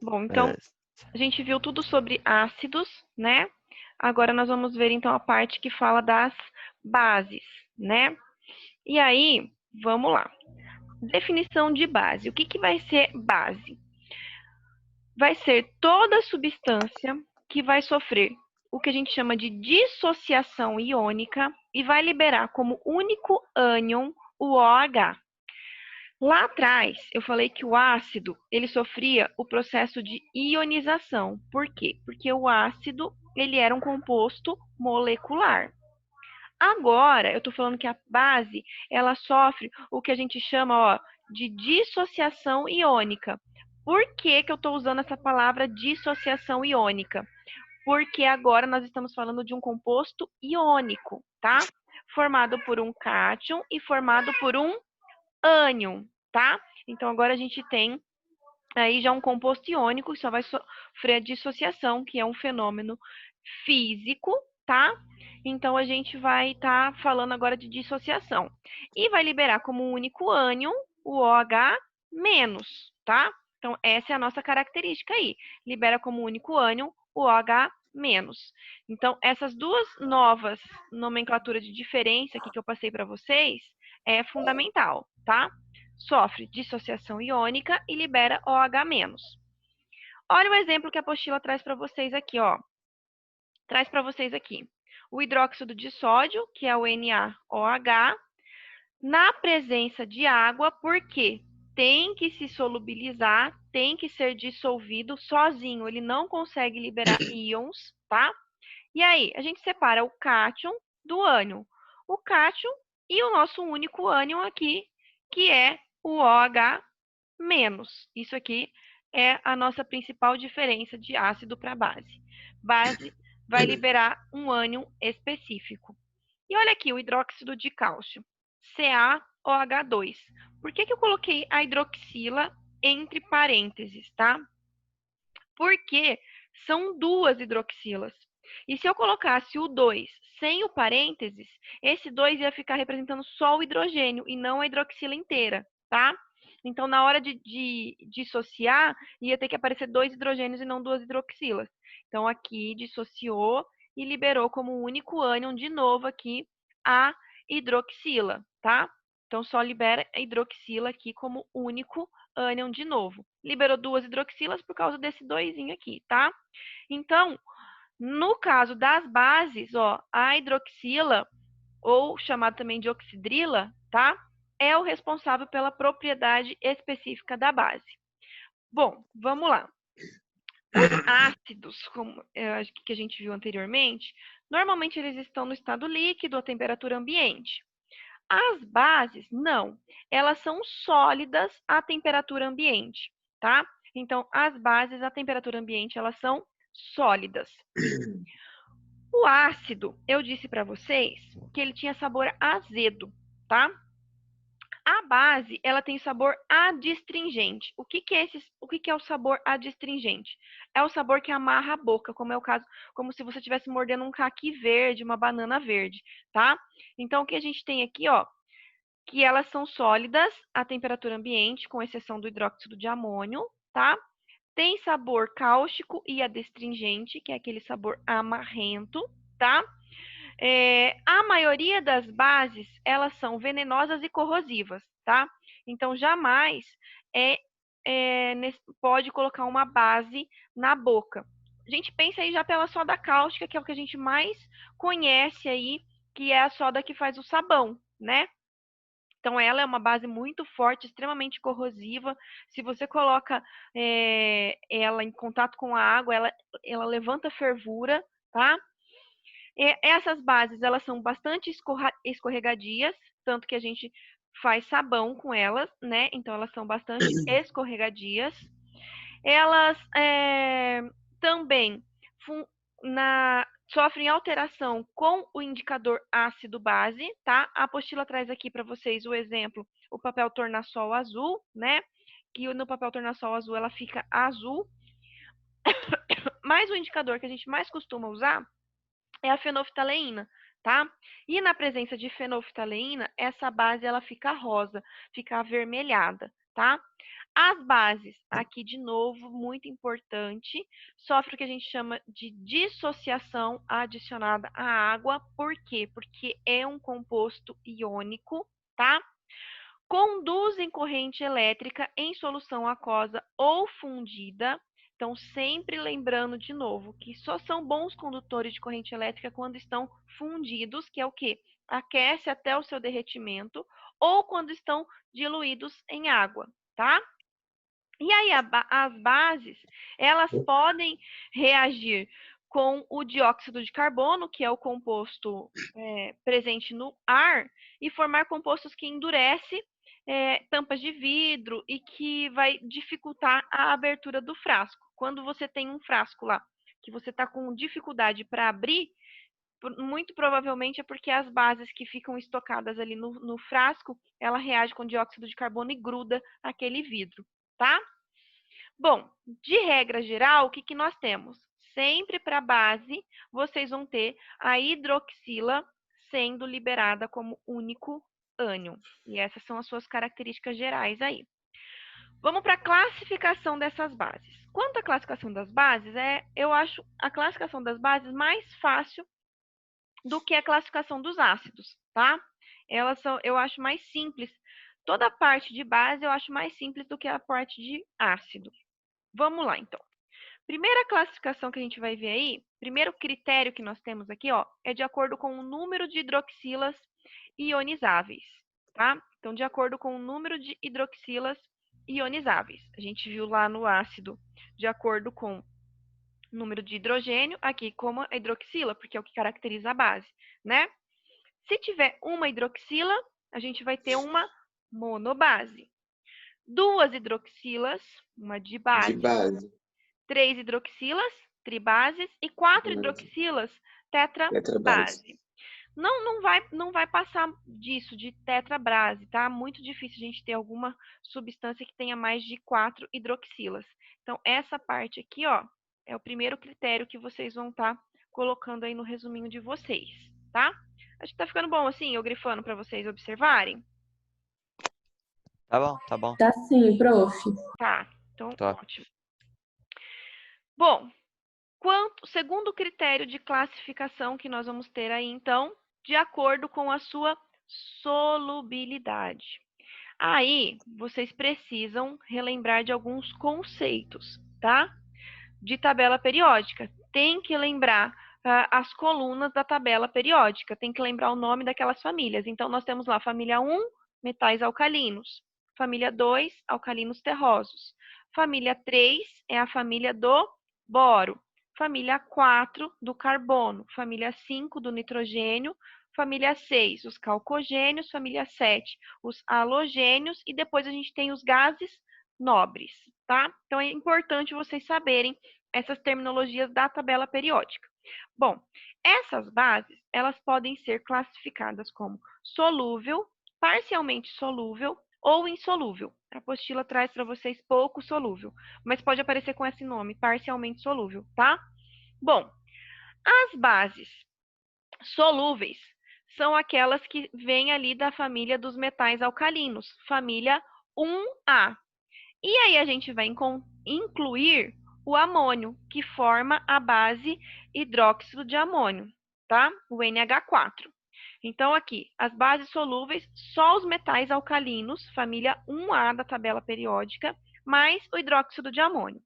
Bom, então, Beleza. a gente viu tudo sobre ácidos, né? Agora nós vamos ver, então, a parte que fala das bases, né? E aí, vamos lá. Definição de base. O que que vai ser base? Vai ser toda substância que vai sofrer o que a gente chama de dissociação iônica e vai liberar como único ânion o OH. Lá atrás, eu falei que o ácido, ele sofria o processo de ionização. Por quê? Porque o ácido, ele era um composto molecular. Agora, eu estou falando que a base, ela sofre o que a gente chama, ó, de dissociação iônica. Por que que eu estou usando essa palavra dissociação iônica? Porque agora nós estamos falando de um composto iônico, tá? Formado por um cátion e formado por um ânion, tá? Então agora a gente tem aí já um composto iônico que só vai sofrer a dissociação, que é um fenômeno físico, tá? Então a gente vai estar falando agora de dissociação. E vai liberar como único ânion o OH menos, tá? Então essa é a nossa característica aí. Libera como único ânion o OH menos. Então essas duas novas nomenclaturas de diferença aqui que eu passei para vocês é fundamental, tá? Sofre dissociação iônica e libera OH-. Olha o exemplo que a apostila traz para vocês aqui, ó. Traz para vocês aqui o hidróxido de sódio, que é o NaOH, na presença de água, porque tem que se solubilizar, tem que ser dissolvido sozinho, ele não consegue liberar íons, tá? E aí, a gente separa o cátion do ânion. O cátion e o nosso único ânion aqui, que é o OH-. Isso aqui é a nossa principal diferença de ácido para base. Base vai liberar um ânion específico. E olha aqui o hidróxido de cálcio, CaOH2. Por que que eu coloquei a hidroxila entre parênteses, tá? Porque são duas hidroxilas. E se eu colocasse o 2 sem o parênteses, esse 2 ia ficar representando só o hidrogênio e não a hidroxila inteira, tá? Então, na hora de dissociar, ia ter que aparecer dois hidrogênios e não duas hidroxilas. Então, aqui dissociou e liberou como único ânion de novo aqui a hidroxila, tá? Então, só libera a hidroxila aqui como único ânion de novo. Liberou duas hidroxilas por causa desse doisinho aqui, tá? Então, no caso das bases, ó, a hidroxila, ou chamada também de oxidrila, tá? É o responsável pela propriedade específica da base. Bom, vamos lá. Os ácidos, como que a gente viu anteriormente, normalmente eles estão no estado líquido, a temperatura ambiente. As bases, não. Elas são sólidas à temperatura ambiente, tá? Então, as bases à temperatura ambiente, elas são sólidas. O ácido, eu disse para vocês que ele tinha sabor azedo, tá? A base, ela tem sabor adstringente. O que que é o sabor adstringente? É o sabor que amarra a boca, como é o caso, como se você estivesse mordendo um caqui verde, uma banana verde, tá? Então, o que a gente tem aqui, ó, que elas são sólidas à temperatura ambiente, com exceção do hidróxido de amônio, tá? Tem sabor cáustico e adstringente, que é aquele sabor amarrento, tá? A maioria das bases, elas são venenosas e corrosivas, tá? Então, jamais pode colocar uma base na boca. A gente pensa aí já pela soda cáustica, que é o que a gente mais conhece aí, que é a soda que faz o sabão, né? Então, ela é uma base muito forte, extremamente corrosiva. Se você coloca ela em contato com a água, ela levanta fervura, tá? Essas bases, elas são bastante escorregadias, tanto que a gente faz sabão com elas, né? Então, elas são bastante escorregadias. Elas também sofrem alteração com o indicador ácido-base, tá? A apostila traz aqui para vocês o exemplo, o papel tornassol azul, né? Que no papel tornassol azul ela fica azul. Mas o indicador que a gente mais costuma usar é a fenolftaleína, tá? E na presença de fenolftaleína, essa base ela fica rosa, fica avermelhada, tá? As bases, aqui de novo, muito importante, sofre o que a gente chama de dissociação adicionada à água. Por quê? Porque é um composto iônico, tá? Conduzem corrente elétrica em solução aquosa ou fundida. Então, sempre lembrando de novo que só são bons condutores de corrente elétrica quando estão fundidos, que é o quê? Aquece até o seu derretimento, ou quando estão diluídos em água, tá? E aí, as bases, elas podem reagir com o dióxido de carbono, que é o composto presente no ar, e formar compostos que endurecem tampas de vidro e que vai dificultar a abertura do frasco. Quando você tem um frasco lá que você está com dificuldade para abrir, muito provavelmente é porque as bases que ficam estocadas ali no frasco, ela reage com dióxido de carbono e gruda aquele vidro, tá? Bom, de regra geral, o que, que nós temos? Sempre para a base, vocês vão ter a hidroxila sendo liberada como único ânion. E essas são as suas características gerais aí. Vamos para a classificação dessas bases. Quanto à classificação das bases, eu acho a classificação das bases mais fácil do que a classificação dos ácidos, tá? Elas são, eu acho mais simples. Toda a parte de base eu acho mais simples do que a parte de ácido. Vamos lá, então. Primeira classificação que a gente vai ver aí, primeiro critério que nós temos aqui, ó, é de acordo com o número de hidroxilas ionizáveis, tá? Então, de acordo com o número de hidroxilas ionizáveis. A gente viu lá no ácido, de acordo com o número de hidrogênio, aqui como a hidroxila, porque é o que caracteriza a base, né? Se tiver uma hidroxila, a gente vai ter uma monobase. Duas hidroxilas, uma dibase. De base. 3 hidroxilas, tribases, e 4 hidroxilas, tetrabase. Não vai passar disso, de tetrabase, tá? Muito difícil a gente ter alguma substância que tenha mais de 4 hidroxilas. Então, essa parte aqui, ó, é o primeiro critério que vocês vão estar colocando aí no resuminho de vocês, tá? Acho que tá ficando bom assim, eu grifando para vocês observarem. Tá bom, tá bom. Tá sim, prof. Tá, então Tá. ótimo. Bom, segundo critério de classificação que nós vamos ter aí, então, de acordo com a sua solubilidade. Aí, vocês precisam relembrar de alguns conceitos, tá? De tabela periódica. Tem que lembrar as colunas da tabela periódica, tem que lembrar o nome daquelas famílias. Então, nós temos lá família 1, metais alcalinos. Família 2, alcalinos terrosos. Família 3 é a família do boro. Família 4, do carbono. Família 5, do nitrogênio. Família 6, os calcogênios. Família 7, os halogênios. E depois a gente tem os gases nobres, tá? Então, é importante vocês saberem essas terminologias da tabela periódica. Bom, essas bases, elas podem ser classificadas como solúvel, parcialmente solúvel ou insolúvel. A apostila traz para vocês pouco solúvel, mas pode aparecer com esse nome, parcialmente solúvel, tá? Bom, as bases solúveis são aquelas que vêm ali da família dos metais alcalinos, família 1A. E aí a gente vai incluir o amônio, que forma a base hidróxido de amônio, tá? O NH4. Então, aqui, as bases solúveis, só os metais alcalinos, família 1A da tabela periódica, mais o hidróxido de amônio.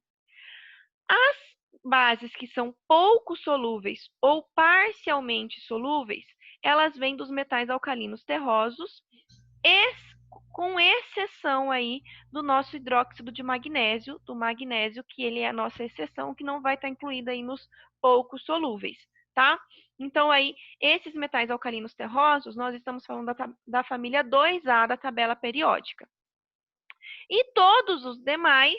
As bases que são pouco solúveis ou parcialmente solúveis, elas vêm dos metais alcalinos terrosos, com exceção aí do nosso hidróxido de magnésio, do magnésio, que ele é a nossa exceção, que não vai estar incluída aí nos poucos solúveis, tá? Então, aí, esses metais alcalinos terrosos, nós estamos falando da família 2A da tabela periódica. E todos os demais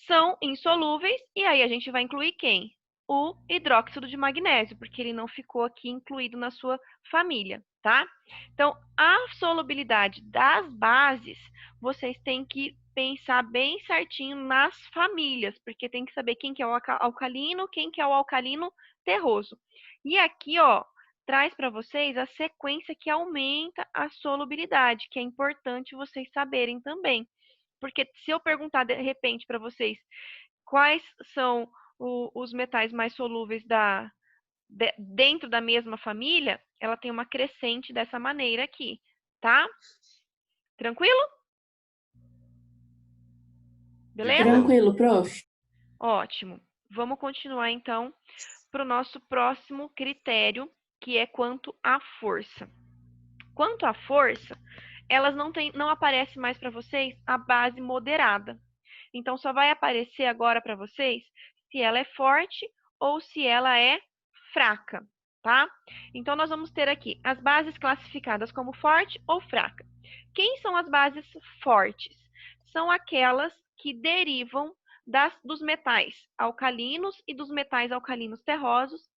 são insolúveis, e aí a gente vai incluir quem? O hidróxido de magnésio, porque ele não ficou aqui incluído na sua família, tá? Então, a solubilidade das bases, vocês têm que pensar bem certinho nas famílias, porque tem que saber quem que é o alcalino, quem que é o alcalino terroso. E aqui, ó, traz para vocês a sequência que aumenta a solubilidade, que é importante vocês saberem também. Porque se eu perguntar de repente para vocês quais são os metais mais solúveis dentro da mesma família, ela tem uma crescente dessa maneira aqui, tá? Tranquilo? Beleza? Tranquilo, prof. Ótimo. Vamos continuar então para o nosso próximo critério, que é quanto à força. Quanto à força, elas não aparece mais para vocês a base moderada. Então, só vai aparecer agora para vocês se ela é forte ou se ela é fraca, tá? Então, nós vamos ter aqui as bases classificadas como forte ou fraca. Quem são as bases fortes? São aquelas que derivam dos metais alcalinos e dos metais alcalinos terrosos,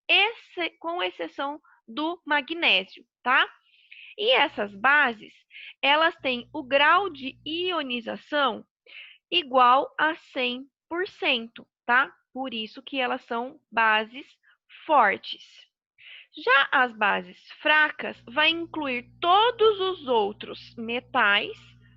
com exceção do magnésio, tá? E essas bases, elas têm o grau de ionização igual a 100%, tá? Por isso que elas são bases fortes. Já as bases fracas vai incluir todos os outros metais,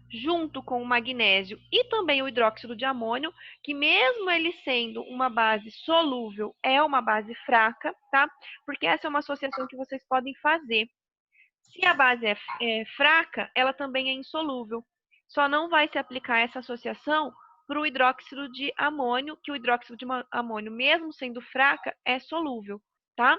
junto com o magnésio e também o hidróxido de amônio, que mesmo ele sendo uma base solúvel, é uma base fraca, tá? Porque essa é uma associação que vocês podem fazer. Se a base é fraca, ela também é insolúvel. Só não vai se aplicar essa associação para o hidróxido de amônio, que o hidróxido de amônio, mesmo sendo fraca, é solúvel, tá?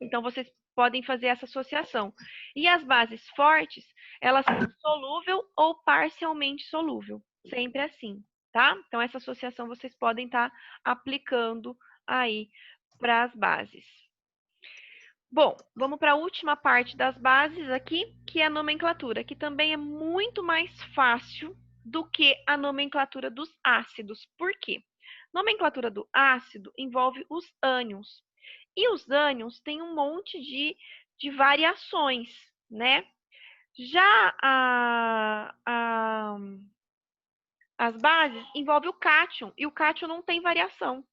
Então, vocês podem fazer essa associação. E as bases fortes, elas são solúvel ou parcialmente solúvel. Sempre assim, tá? Então, essa associação vocês podem estar aplicando aí para as bases. Bom, vamos para a última parte das bases aqui, que é a nomenclatura, que também é muito mais fácil do que a nomenclatura dos ácidos. Por quê? Nomenclatura do ácido envolve os ânions. E os ânions têm um monte de variações, né? Já as bases envolve o cátion, e o cátion não tem variação.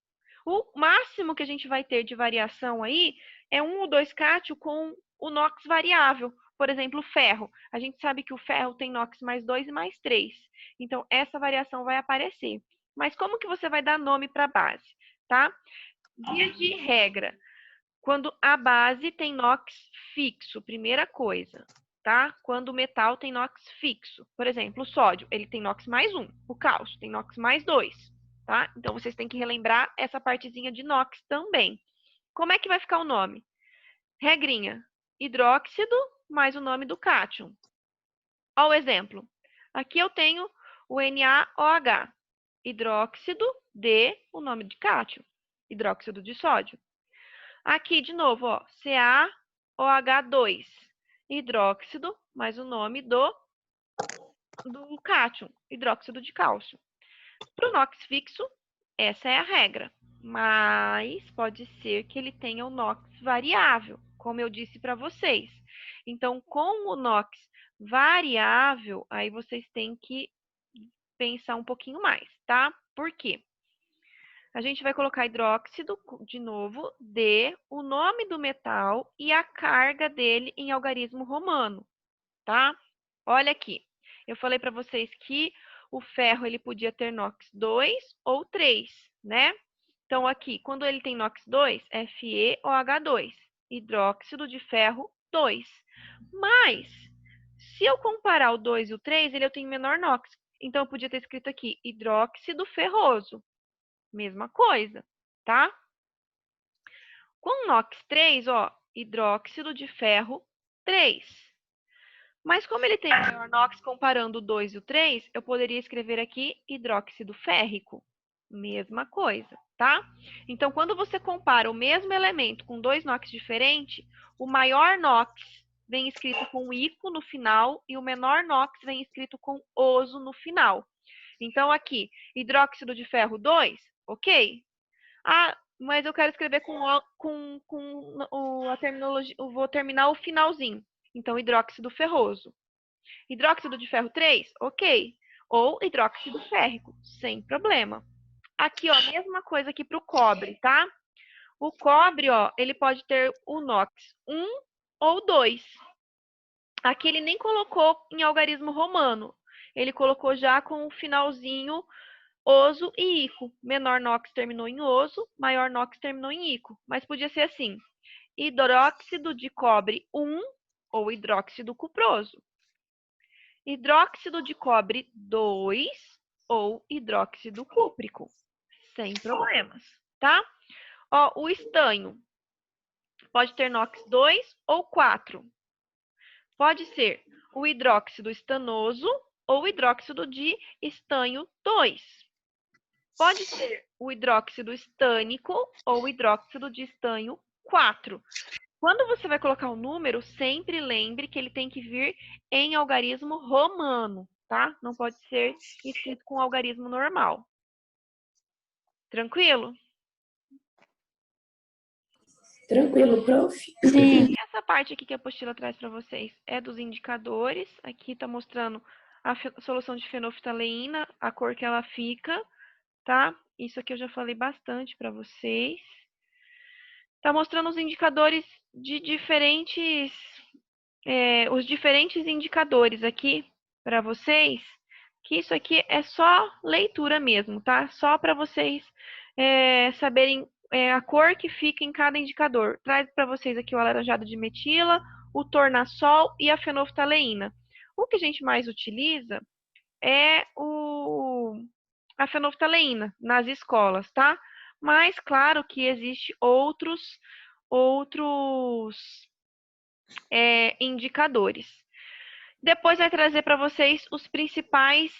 O máximo que a gente vai ter de variação aí é 1 ou 2 cátion com o NOx variável. Por exemplo, o ferro. A gente sabe que o ferro tem NOx mais 2 e mais 3. Então, essa variação vai aparecer. Mas como que você vai dar nome para a base, tá? Via de regra, quando a base tem NOx fixo, primeira coisa, tá? Quando o metal tem NOx fixo. Por exemplo, o sódio, ele tem NOx mais 1. O cálcio tem NOx mais 2, tá? Então, vocês têm que relembrar essa partezinha de NOx também. Como é que vai ficar o nome? Regrinha, hidróxido mais o nome do cátion. Olha o exemplo. Aqui eu tenho o NaOH. Hidróxido de, o nome de cátion. Hidróxido de sódio. Aqui, de novo, ó, CaOH2. Hidróxido mais o nome do cátion. Hidróxido de cálcio. Para o NOx fixo, essa é a regra. Mas pode ser que ele tenha o NOx variável, como eu disse para vocês. Então, com o NOx variável, aí vocês têm que pensar um pouquinho mais, tá? Por quê? A gente vai colocar hidróxido, de novo, de o nome do metal e a carga dele em algarismo romano, tá? Olha aqui. Eu falei para vocês que o ferro ele podia ter NOx 2 ou 3, né? Então, aqui, quando ele tem NOx 2, FeOH2, hidróxido de ferro 2. Mas, se eu comparar o 2 e o 3, eu tenho menor NOx. Então, eu podia ter escrito aqui, hidróxido ferroso. Mesma coisa, tá? Com NOx 3, ó, hidróxido de ferro 3. Mas como ele tem maior NOx comparando o 2 e o 3, eu poderia escrever aqui hidróxido férrico. Mesma coisa, tá? Então, quando você compara o mesmo elemento com 2 NOx diferentes, o maior NOx vem escrito com ico no final e o menor NOx vem escrito com oso no final. Então, aqui, hidróxido de ferro 2, ok? Ah, mas eu quero escrever com a terminologia, eu vou terminar o finalzinho. Então, hidróxido ferroso. Hidróxido de ferro 3, ok. Ou hidróxido férrico, sem problema. Aqui, ó, mesma coisa aqui para o cobre, tá? O cobre, ó, ele pode ter o NOx 1 ou 2. Aqui ele nem colocou em algarismo romano. ele colocou já com o finalzinho oso e ico. Menor NOx terminou em oso, maior NOx terminou em ico. Mas podia ser assim: hidróxido de cobre 1 ou hidróxido cuproso. Hidróxido de cobre 2 ou hidróxido cúprico. Sem problemas, tá? Ó, o estanho pode ter NOx 2 ou 4. Pode ser o hidróxido estanoso ou hidróxido de estanho 2. Pode ser o hidróxido estânico ou hidróxido de estanho 4. Quando você vai colocar o número, sempre lembre que ele tem que vir em algarismo romano, tá? Não pode ser escrito com algarismo normal. Tranquilo? Tranquilo, prof. E essa parte aqui que a apostila traz para vocês é dos indicadores. Aqui está mostrando a solução de fenolftaleína, a cor que ela fica, tá? Isso aqui eu já falei bastante para vocês. Está mostrando os indicadores de diferentes, os diferentes indicadores aqui para vocês, que isso aqui é só leitura mesmo, tá? Só para vocês saberem a cor que fica em cada indicador. Traz para vocês aqui o alaranjado de metila, o tornassol e a fenolftaleína. O que a gente mais utiliza é a fenolftaleína nas escolas, tá? Mas claro que existe outros indicadores. Depois vai trazer para vocês os principais,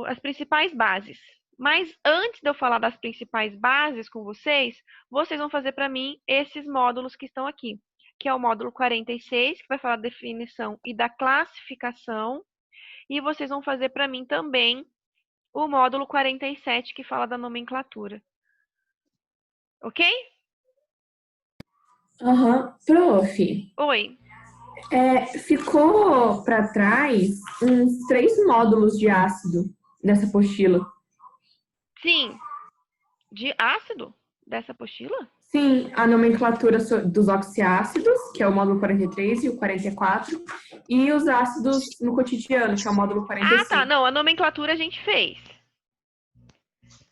as principais bases. Mas antes de eu falar das principais bases com vocês vão fazer para mim esses módulos que estão aqui, que é o módulo 46, que vai falar da definição e da classificação, e vocês vão fazer para mim também o módulo 47, que fala da nomenclatura. Ok? Aham. Prof, Oi. ficou para trás uns 3 módulos de ácido nessa apostila. Sim. De ácido dessa apostila? Sim, a nomenclatura dos oxiácidos, que é o módulo 43 e o 44, e os ácidos no cotidiano, que é o módulo 45. Ah, tá. Não, a nomenclatura a gente fez.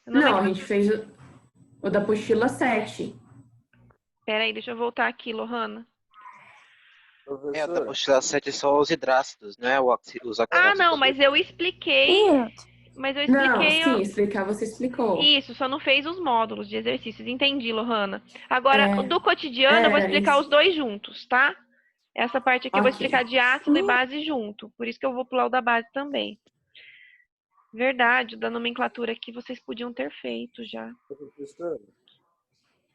Não, a gente fez o da apostila 7. Peraí, deixa eu voltar aqui, Lohana. O da apostila 7 é só os hidrácidos, não é os oxiácidos. Ah, não, mas eu expliquei. Não, sim, explicar você explicou. Isso, só não fez os módulos de exercícios. Entendi, Lohana. Agora, do cotidiano, eu vou explicar os dois juntos, tá? Essa parte aqui eu vou explicar de ácido e base junto. Por isso que eu vou pular o da base também. Verdade, o da nomenclatura aqui vocês podiam ter feito já. Professor?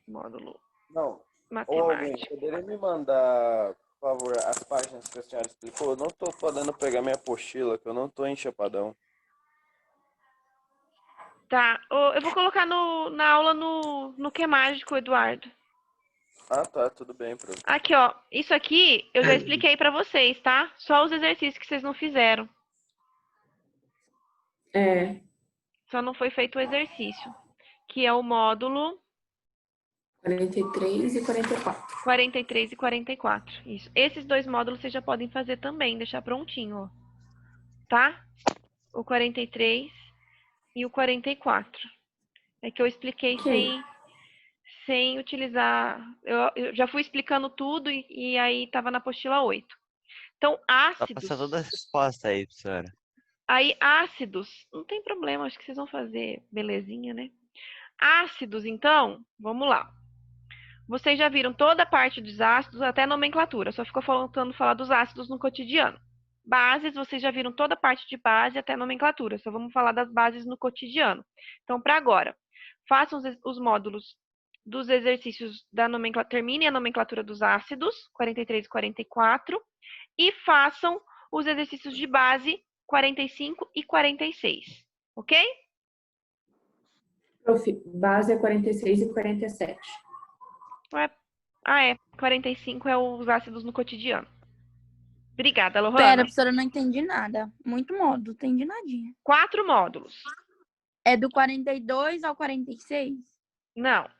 Módulo Não. matemático. Alguém poderia me mandar, por favor, as páginas que a senhora explicou? Eu não estou podendo pegar minha apostila, que eu não estou em Chapadão. Tá, eu vou colocar na aula no Que Mágico, Eduardo. Ah, tá, tudo bem, professor. Aqui, ó, isso aqui eu já expliquei pra vocês, tá? Só os exercícios que vocês não fizeram. Só não foi feito o exercício, que é o módulo 43 e 44. 43 e 44. Isso. Esses dois módulos vocês já podem fazer também, deixar prontinho, ó. Tá? O 43 e o 44. É que eu expliquei sem utilizar. Eu já fui explicando tudo e aí tava na apostila 8. Então, ácidos. Tá passando toda a resposta aí, professora. Aí, ácidos, não tem problema, acho que vocês vão fazer belezinha, né? Ácidos, então, vamos lá. Vocês já viram toda a parte dos ácidos, até a nomenclatura, só ficou faltando falar dos ácidos no cotidiano. Bases, vocês já viram toda a parte de base até a nomenclatura, só vamos falar das bases no cotidiano. Então, para agora, façam os módulos dos exercícios da nomenclatura, terminem a nomenclatura dos ácidos, 43 e 44, e façam os exercícios de base 45 e 46, ok? Prof, base é 46 e 47. Ah, 45 é os ácidos no cotidiano. Obrigada, Lohana. Pera, professora, eu não entendi nada. Muito módulo, não entendi nadinha. 4 módulos. É do 42 ao 46? Não.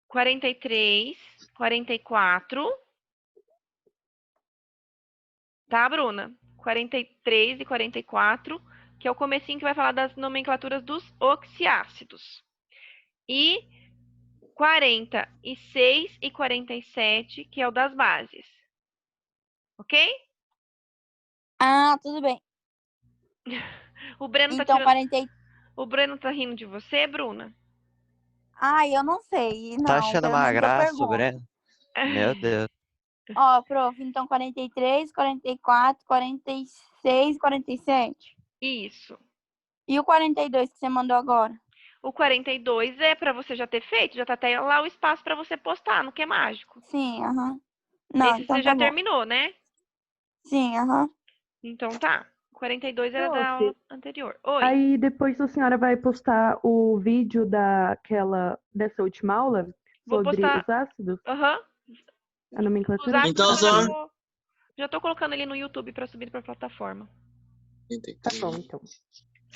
43, 44. Tá, Bruna? 43 e 44, que é o comecinho que vai falar das nomenclaturas dos oxiácidos. E 46 e 47, que é o das bases. Ok? Ah, tudo bem. O Breno tá Então, tirando... 40. O Breno tá rindo de você, Bruna? Ai, eu não sei. Tá Não, achando pelo uma menos eu graça, o pergunto. Breno? Meu Deus. Ó, prof, então 43, 44, 46, 47. Isso. E o 42 que você mandou agora? O 42 é para você já ter feito, já tá até lá o espaço para você postar no Que é Mágico. Sim, aham. Não, Esse então você tá já bom. terminou, né? Sim, aham. Então tá. O 42 era da Prof, aula anterior. Oi. Aí depois a senhora vai postar o vídeo dessa última aula Vou sobre postar. os ácidos, Aham. a Os nomenclatura? ácidos Então, eu só. já tô colocando ele no YouTube para subir para a plataforma. Tá bom, então.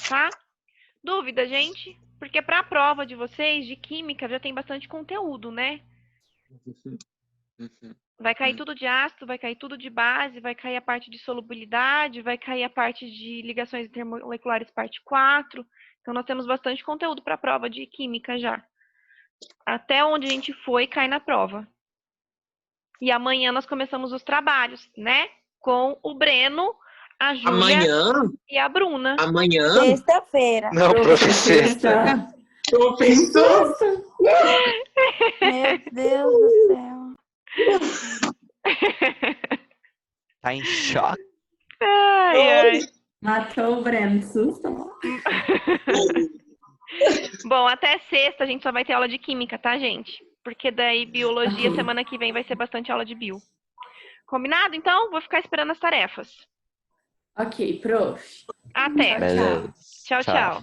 Tá? Dúvida, gente? Porque para a prova de vocês de química já tem bastante conteúdo, né? Vai cair tudo de ácido, vai cair tudo de base, vai cair a parte de solubilidade, vai cair a parte de ligações intermoleculares parte 4. Então, nós temos bastante conteúdo para a prova de química já. Até onde a gente foi, cai na prova. E amanhã nós começamos os trabalhos, né? Com o Breno, a Júlia Amanhã? e a Bruna. Amanhã? Sexta-feira. Não, professor. Professor? Meu Deus do céu. Tá em choque? Ai, ai. Matou o Breno, susto. Bom, até sexta a gente só vai ter aula de química, tá, gente? Porque daí biologia, Ok. semana que vem vai ser bastante aula de bio. Combinado? Então, vou ficar esperando as tarefas. Ok, prof. Até. Beleza. Tchau, tchau.